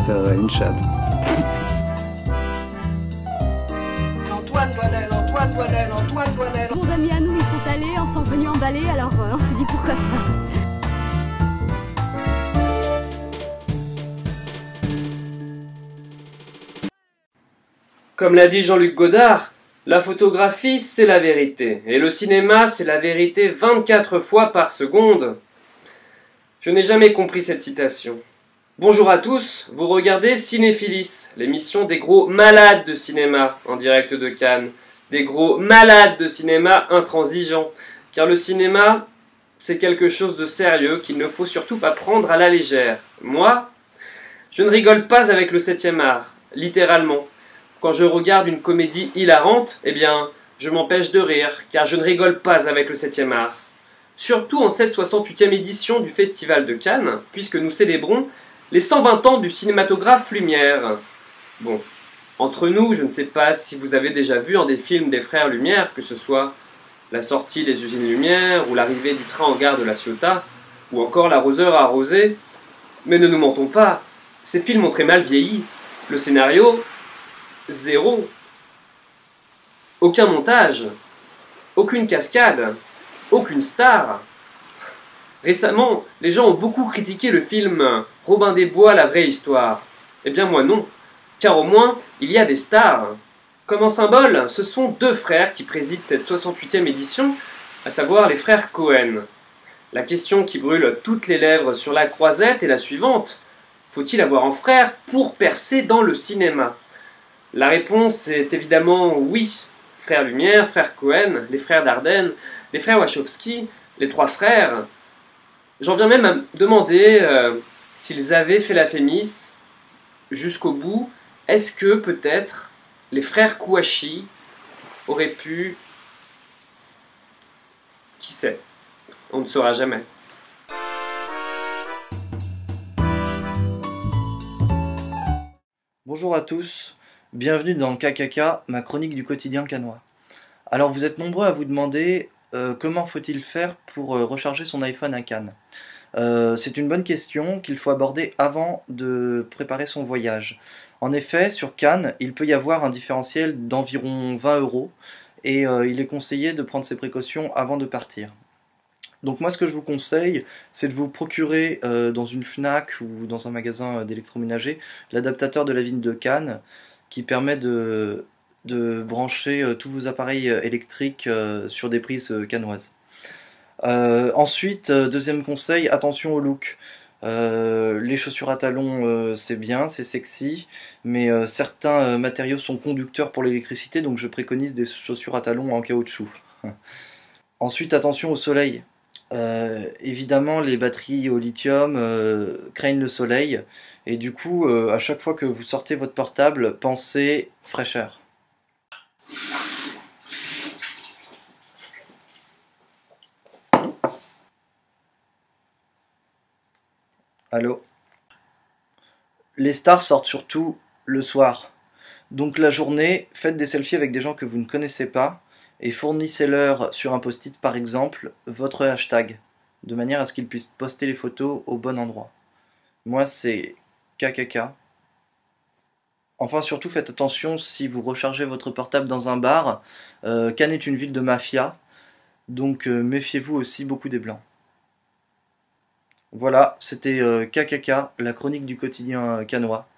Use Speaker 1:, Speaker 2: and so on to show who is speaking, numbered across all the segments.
Speaker 1: faire une chatte.
Speaker 2: Antoine Douanel, Antoine Douanel, Antoine Douanel.
Speaker 3: Bons amis à nous, ils sont allés, on s'en venus emballer, alors on s'est dit pourquoi pas.
Speaker 4: Comme l'a dit Jean-Luc Godard, la photographie c'est la vérité, et le cinéma c'est la vérité 24 fois par seconde. Je n'ai jamais compris cette citation. Bonjour à tous, vous regardez Cinéphilis, l'émission des gros malades de cinéma en direct de Cannes. Des gros malades de cinéma intransigeants, car le cinéma c'est quelque chose de sérieux qu'il ne faut surtout pas prendre à la légère. Moi, je ne rigole pas avec le 7e art, littéralement. Quand je regarde une comédie hilarante, eh bien, je m'empêche de rire, car je ne rigole pas avec le 7e art. Surtout en cette 68e édition du Festival de Cannes, puisque nous célébrons les 120 ans du cinématographe Lumière. Bon, entre nous, je ne sais pas si vous avez déjà vu un des films des frères Lumière, que ce soit la sortie des usines Lumière, ou l'arrivée du train en gare de La Ciotat, ou encore l'arroseur arrosé. Mais ne nous mentons pas, ces films ont très mal vieilli. Le scénario, zéro. Aucun montage, aucune cascade, aucune star. Récemment, les gens ont beaucoup critiqué le film Robin des Bois, la vraie histoire. Eh bien moi non, car au moins, il y a des stars. Comme un symbole, ce sont deux frères qui président cette 68e édition, à savoir les frères Cohen. La question qui brûle toutes les lèvres sur la croisette est la suivante. Faut-il avoir un frère pour percer dans le cinéma ? La réponse est évidemment oui. Frères Lumière, frères Cohen, les frères Dardenne, les frères Wachowski, les trois frères. J'en viens même à me demander s'ils avaient fait la Fémis jusqu'au bout. Est-ce que peut-être les frères Kouachi auraient pu... Qui sait? On ne saura jamais.
Speaker 5: Bonjour à tous, bienvenue dans KKK, ma chronique du quotidien cannois. Alors vous êtes nombreux à vous demander comment faut-il faire pour recharger son iPhone à Cannes. C'est une bonne question qu'il faut aborder avant de préparer son voyage. En effet, sur Cannes, il peut y avoir un différentiel d'environ 20 € et il est conseillé de prendre ses précautions avant de partir. Donc moi ce que je vous conseille, c'est de vous procurer dans une Fnac ou dans un magasin d'électroménager l'adaptateur de la ville de Cannes qui permet de brancher tous vos appareils électriques sur des prises cannoises. Ensuite, deuxième conseil, attention au look. Les chaussures à talons c'est bien, c'est sexy, mais certains matériaux sont conducteurs pour l'électricité, donc je préconise des chaussures à talons en caoutchouc. Ensuite, attention au soleil. Évidemment, les batteries au lithium craignent le soleil, et du coup, à chaque fois que vous sortez votre portable, pensez fraîcheur. Allô? Les stars sortent surtout le soir. Donc la journée, faites des selfies avec des gens que vous ne connaissez pas et fournissez-leur sur un post-it par exemple votre hashtag, de manière à ce qu'ils puissent poster les photos au bon endroit. Moi c'est KKK. Enfin surtout faites attention si vous rechargez votre portable dans un bar. Cannes est une ville de mafia, donc méfiez-vous aussi beaucoup des blancs. Voilà, c'était KKK, la chronique du quotidien cannois,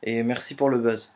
Speaker 5: et merci pour le buzz.